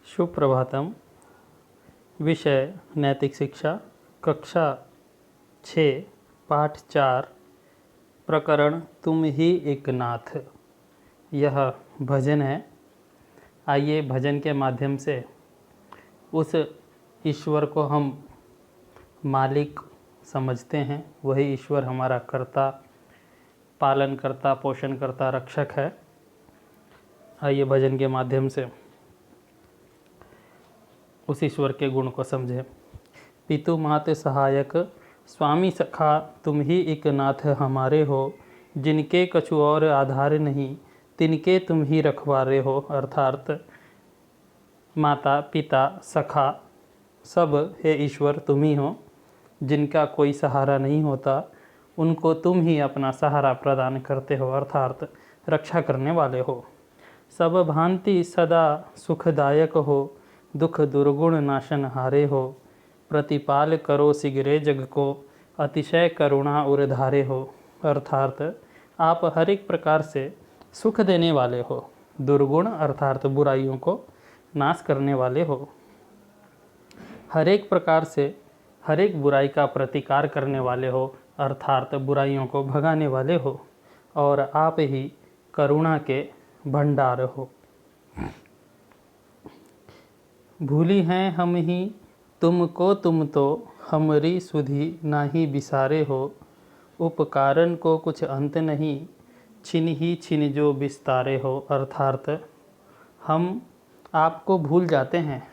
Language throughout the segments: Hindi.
सुप्रभातम। विषय नैतिक शिक्षा, कक्षा 6, पाठ 4, प्रकरण तुम ही एक नाथ। यह भजन है। आइए भजन के माध्यम से उस ईश्वर को हम मालिक समझते हैं। वही ईश्वर हमारा कर्ता, पालन करता, पोषण करता, रक्षक है। आइए भजन के माध्यम से उस ईश्वर के गुण को समझें। पितु मात सहायक स्वामी सखा, तुम ही एक नाथ हमारे हो। जिनके कछु और आधार नहीं, तिनके तुम ही रखवारे हो। अर्थात माता पिता सखा सब हे ईश्वर तुम ही हो। जिनका कोई सहारा नहीं होता उनको तुम ही अपना सहारा प्रदान करते हो, अर्थात रक्षा करने वाले हो। सब भांति सदा सुखदायक हो, दुख दुर्गुण नाशन हारे हो। प्रतिपाल करो सिगरे जग को, अतिशय करुणा उरधारे हो। अर्थात आप हर एक प्रकार से सुख देने वाले हो, दुर्गुण अर्थात बुराइयों को नाश करने वाले हो। हर एक प्रकार से हर एक बुराई का प्रतिकार करने वाले हो, अर्थात बुराइयों को भगाने वाले हो। और आप ही करुणा के भंडार हो। भूली हैं हम ही तुमको, तुम तो हमरी सुधि नाही बिसारे हो। उपकारन को कुछ अंत नहीं, छिन ही छिन जो बिस्तारे हो। अर्थात हम आपको भूल जाते हैं।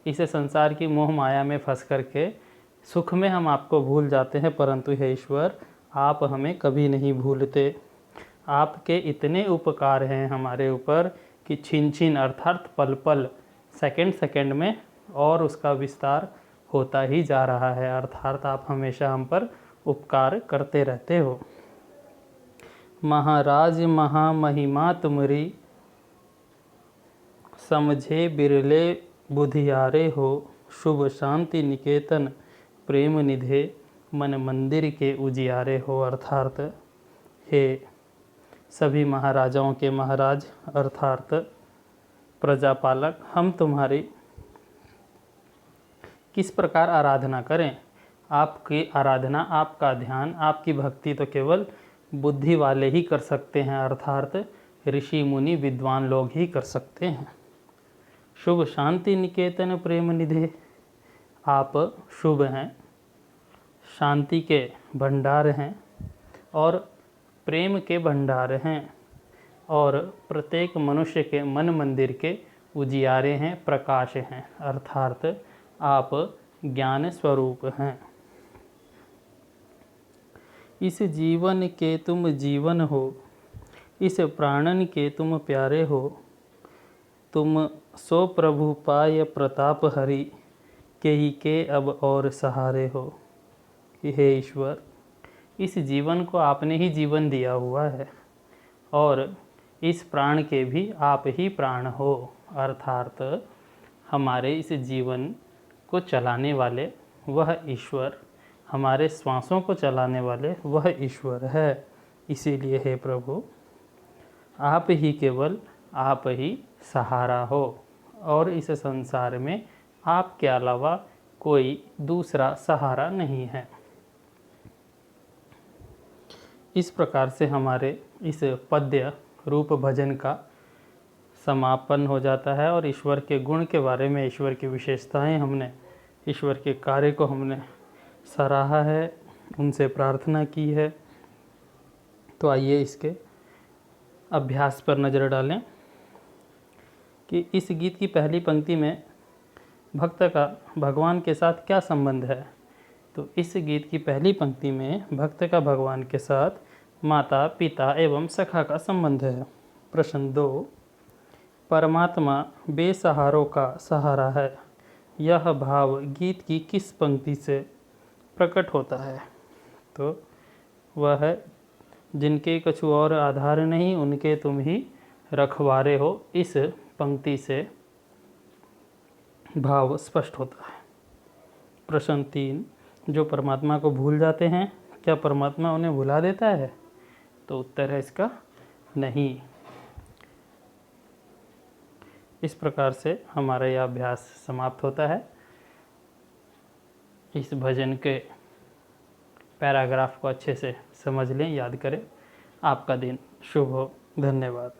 इस संसार की मोह माया में फंस करके सुख में हम आपको भूल जाते हैं, परंतु हे ईश्वर आप हमें कभी नहीं भूलते। आपके इतने उपकार हैं हमारे ऊपर कि छिन छिन अर्थात पल पल, सेकंड सेकंड में और उसका विस्तार होता ही जा रहा है। अर्थात आप हमेशा हम पर उपकार करते रहते हो। महाराज महामहिमा तुमरी, समझे बिरले बुधियारे हो। शुभ शांति निकेतन प्रेम निधे, मन मंदिर के उजियारे हो। अर्थात हे सभी महाराजाओं के महाराज अर्थात प्रजापालक, हम तुम्हारी किस प्रकार आराधना करें। आपकी आराधना, आपका ध्यान, आपकी भक्ति तो केवल बुद्धि वाले ही कर सकते हैं, अर्थात ऋषि मुनि विद्वान लोग ही कर सकते हैं। शुभ शांति निकेतन प्रेम निधे, आप शुभ हैं, शांति के भंडार हैं और प्रेम के भंडार हैं और प्रत्येक मनुष्य के मन मंदिर के उजियारे हैं, प्रकाश हैं। अर्थात आप ज्ञान स्वरूप हैं। इस जीवन के तुम जीवन हो, इस प्राणन के तुम प्यारे हो। तुम सो प्रभु पाय प्रताप हरि, के ही के अब और सहारे हो। हे ईश्वर इस जीवन को आपने ही जीवन दिया हुआ है और इस प्राण के भी आप ही प्राण हो। अर्थात हमारे इस जीवन को चलाने वाले वह ईश्वर, हमारे श्वासों को चलाने वाले वह ईश्वर है। इसीलिए हे प्रभु आप ही केवल आप ही सहारा हो और इस संसार में आपके अलावा कोई दूसरा सहारा नहीं है। इस प्रकार से हमारे इस पद्य रूप भजन का समापन हो जाता है और ईश्वर के गुण के बारे में, ईश्वर की विशेषताएं हमने, ईश्वर के कार्य को हमने सराहा है, उनसे प्रार्थना की है। तो आइए इसके अभ्यास पर नज़र डालें कि इस गीत की पहली पंक्ति में भक्त का भगवान के साथ क्या संबंध है। तो इस गीत की पहली पंक्ति में भक्त का भगवान के साथ माता पिता एवं सखा का संबंध है। प्रश्न 2, परमात्मा बेसहारों का सहारा है, यह भाव गीत की किस पंक्ति से प्रकट होता है। तो वह है, जिनके कछु और आधार नहीं, उनके तुम ही रखवारे हो। इस पंक्ति से भाव स्पष्ट होता है। प्रश्न 3, जो परमात्मा को भूल जाते हैं, क्या परमात्मा उन्हें भुला देता है। तो उत्तर है इसका नहीं। इस प्रकार से हमारा यह अभ्यास समाप्त होता है। इस भजन के पैराग्राफ को अच्छे से समझ लें, याद करें। आपका दिन शुभ हो। धन्यवाद।